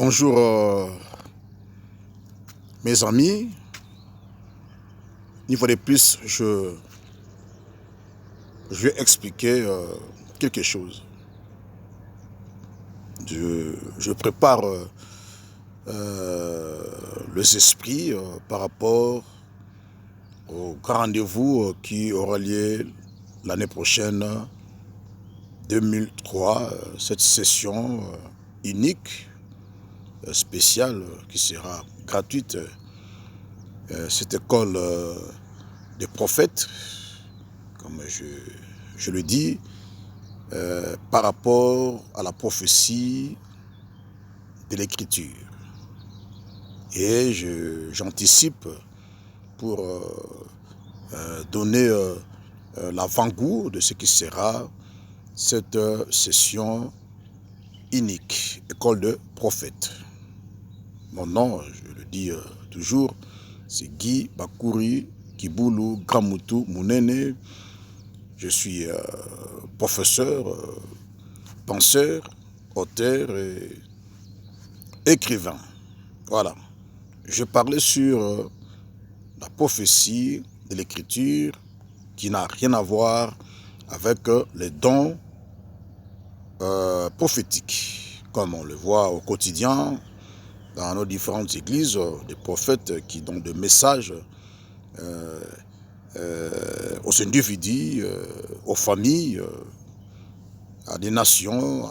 Bonjour mes amis, une fois de plus je vais expliquer quelque chose. Je prépare les esprits par rapport au grand rendez-vous qui aura lieu l'année prochaine, 2003, cette session unique, spéciale, qui sera gratuite. Cette école des prophètes, comme je le dis, par rapport à la prophétie de l'écriture. Et j'anticipe pour donner l'avant-goût de ce qui sera cette session unique, école de prophètes. Mon nom, je le dis toujours, c'est Guy Bakuri Kiboulou Gramoutou Mounene. Je suis professeur, penseur, auteur et écrivain. Voilà. Je parlais sur la prophétie de l'écriture qui n'a rien à voir avec les dons prophétiques, comme on le voit au quotidien dans nos différentes églises, des prophètes qui donnent des messages aux individus, aux familles, à des nations,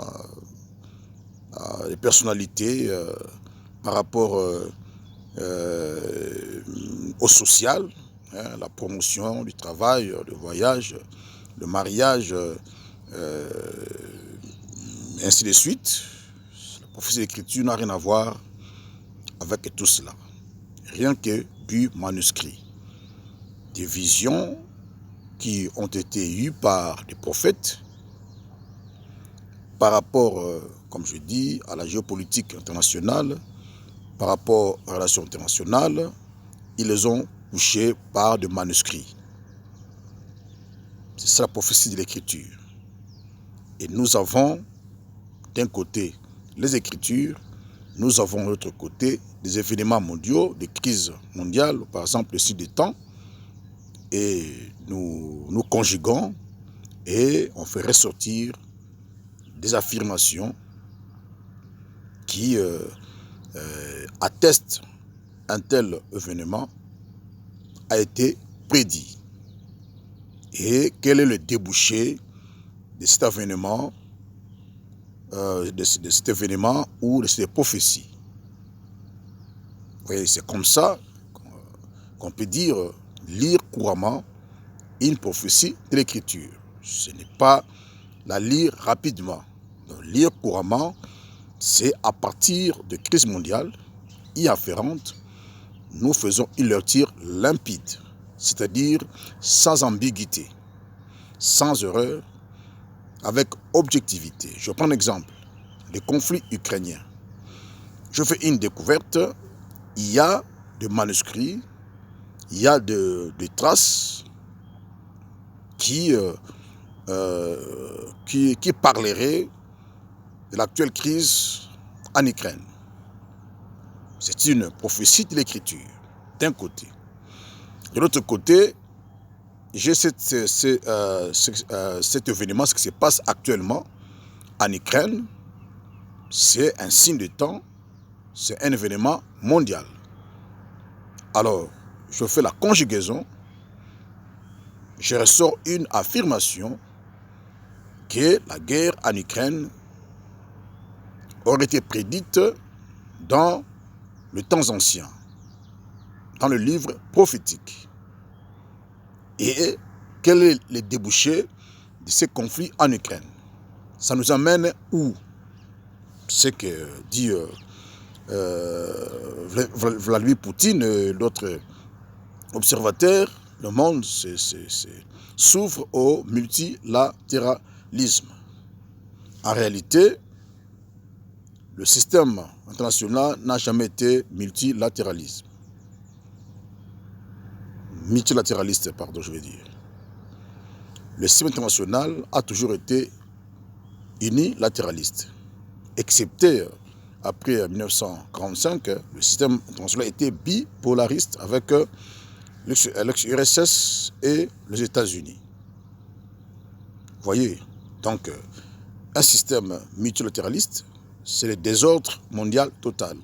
à des personnalités, par rapport au social, la promotion du travail, le voyage, le mariage, ainsi de suite. La prophétie de l'écriture n'a rien à voir avec tout cela. Rien que du manuscrit. Des visions qui ont été eues par des prophètes par rapport, comme je dis, à la géopolitique internationale, par rapport aux relations internationales, ils les ont couchés par des manuscrits. C'est ça la prophétie de l'écriture. Et nous avons d'un côté les écritures, nous avons de l'autre côté des événements mondiaux, des crises mondiales, par exemple le cycle des temps, et nous conjuguons et on fait ressortir des affirmations qui attestent un tel événement a été prédit. Et quel est le débouché de cet événement, de cet événement ou de cette prophétie? Oui, c'est comme ça qu'on peut dire, lire couramment une prophétie de l'écriture. Ce n'est pas la lire rapidement. Donc, lire couramment, c'est à partir de crises mondiales y afférentes, nous faisons une lecture limpide, c'est-à-dire sans ambiguïté, sans erreur, avec objectivité. Je prends un exemple, le conflit ukrainien. Je fais une découverte, il y a des manuscrits, il y a des traces qui parleraient de l'actuelle crise en Ukraine. C'est une prophétie de l'écriture, d'un côté. De l'autre côté, j'ai cet événement, ce qui se passe actuellement en Ukraine, c'est un signe de temps, c'est un événement mondial. Alors, je fais la conjugaison, je ressors une affirmation que la guerre en Ukraine aurait été prédite dans le temps ancien, dans le livre prophétique. Et quel est le débouché de ces conflits en Ukraine? Ça nous amène où? Ce que dit Vladimir Poutine et d'autres observateurs, le monde s'ouvre au multilatéralisme. En réalité, le système international n'a jamais été multilatéraliste, pardon, je veux dire. Le système international a toujours été unilatéraliste, excepté après 1945, le système international était bipolariste avec l'ex-URSS et les États-Unis. Vous voyez, donc un système multilatéraliste, c'est le désordre mondial total.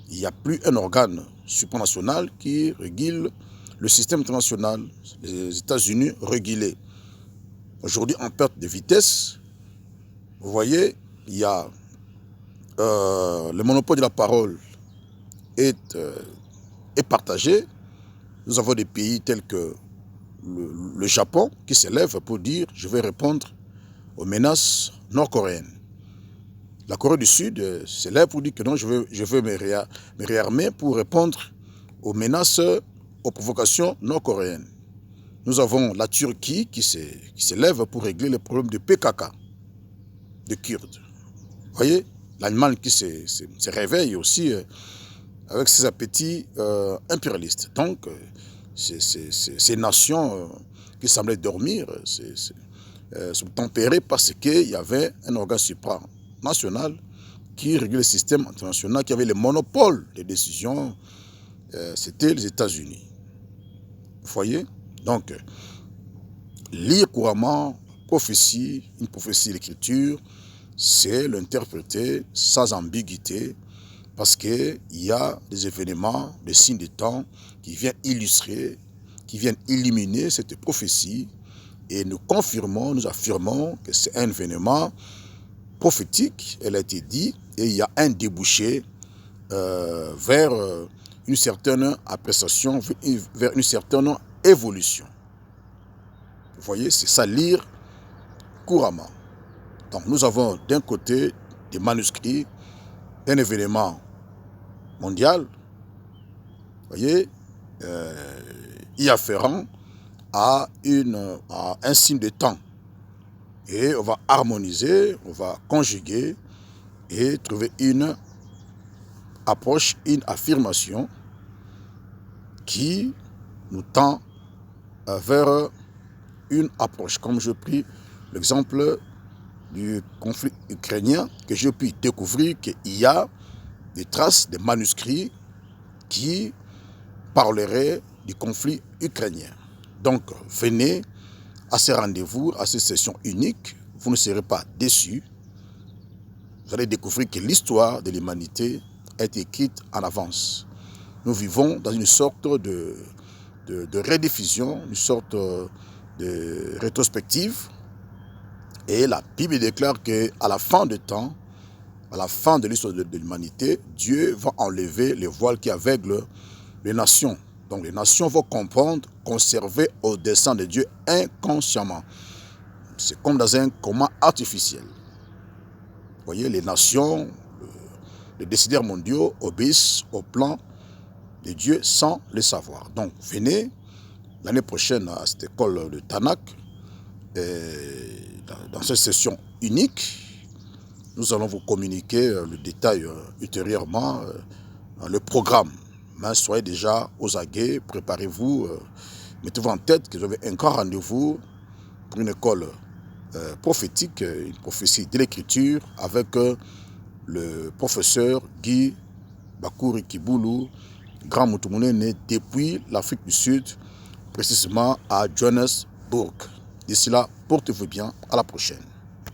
Il n'y a plus un organe supranational qui régule le système international. Les États-Unis régulés. Aujourd'hui, en perte de vitesse, vous voyez, il y a le monopole de la parole est partagé. Nous avons des pays tels que le Japon qui s'élève pour dire « je vais répondre aux menaces nord-coréennes ». La Corée du Sud s'élève pour dire que non, je veux me réarmer pour répondre aux menaces, aux provocations nord-coréennes. Nous avons la Turquie qui s'élève pour régler les problèmes de PKK, de Kurdes. Vous voyez, l'Allemagne qui se réveille aussi avec ses appétits impérialistes. Donc, ces nations qui semblaient dormir sont tempérées parce qu'il y avait un organe supranational qui régulait le système international, qui avait le monopole des décisions, c'était les États-Unis. Vous voyez? Donc, lire couramment une prophétie de l'Écriture, c'est l'interpréter sans ambiguïté, parce qu'il y a des événements, des signes de temps qui viennent illustrer, qui viennent illuminer cette prophétie, et nous confirmons, nous affirmons que c'est un événement prophétique, elle a été dit, et il y a un débouché vers une certaine appréciation, vers une certaine évolution. Vous voyez, c'est ça, lire couramment. Donc nous avons d'un côté des manuscrits d'un événement mondial, vous voyez, y afférent à un signe de temps. Et on va harmoniser, on va conjuguer et trouver une approche, une affirmation qui nous tend vers une approche. Comme je pris l'exemple du conflit ukrainien, que j'ai pu découvrir qu'il y a des traces, des manuscrits qui parleraient du conflit ukrainien. Donc, venez à ces rendez-vous, à ces sessions uniques, vous ne serez pas déçus. Vous allez découvrir que l'histoire de l'humanité est écrite en avance. Nous vivons dans une sorte de rediffusion, une sorte de rétrospective. Et la Bible déclare qu'à la fin du temps, à la fin de l'histoire de l'humanité, Dieu va enlever les voiles qui aveuglent les nations. Donc les nations vont comprendre, conserver au dessein de Dieu inconsciemment. C'est comme dans un coma artificiel. Vous voyez, les nations, les décideurs mondiaux obéissent au plan de Dieu sans le savoir. Donc venez l'année prochaine à cette école de Tanakh, dans cette session unique. Nous allons vous communiquer le détail ultérieurement, le programme. Mais soyez déjà aux aguets, préparez-vous, mettez-vous en tête que vous avez un grand rendez-vous pour une école prophétique, une prophétie de l'Écriture avec le professeur Guy Bakouri Kiboulou, grand Moutoumouné, né depuis l'Afrique du Sud, précisément à Johannesburg. D'ici là, portez-vous bien, à la prochaine.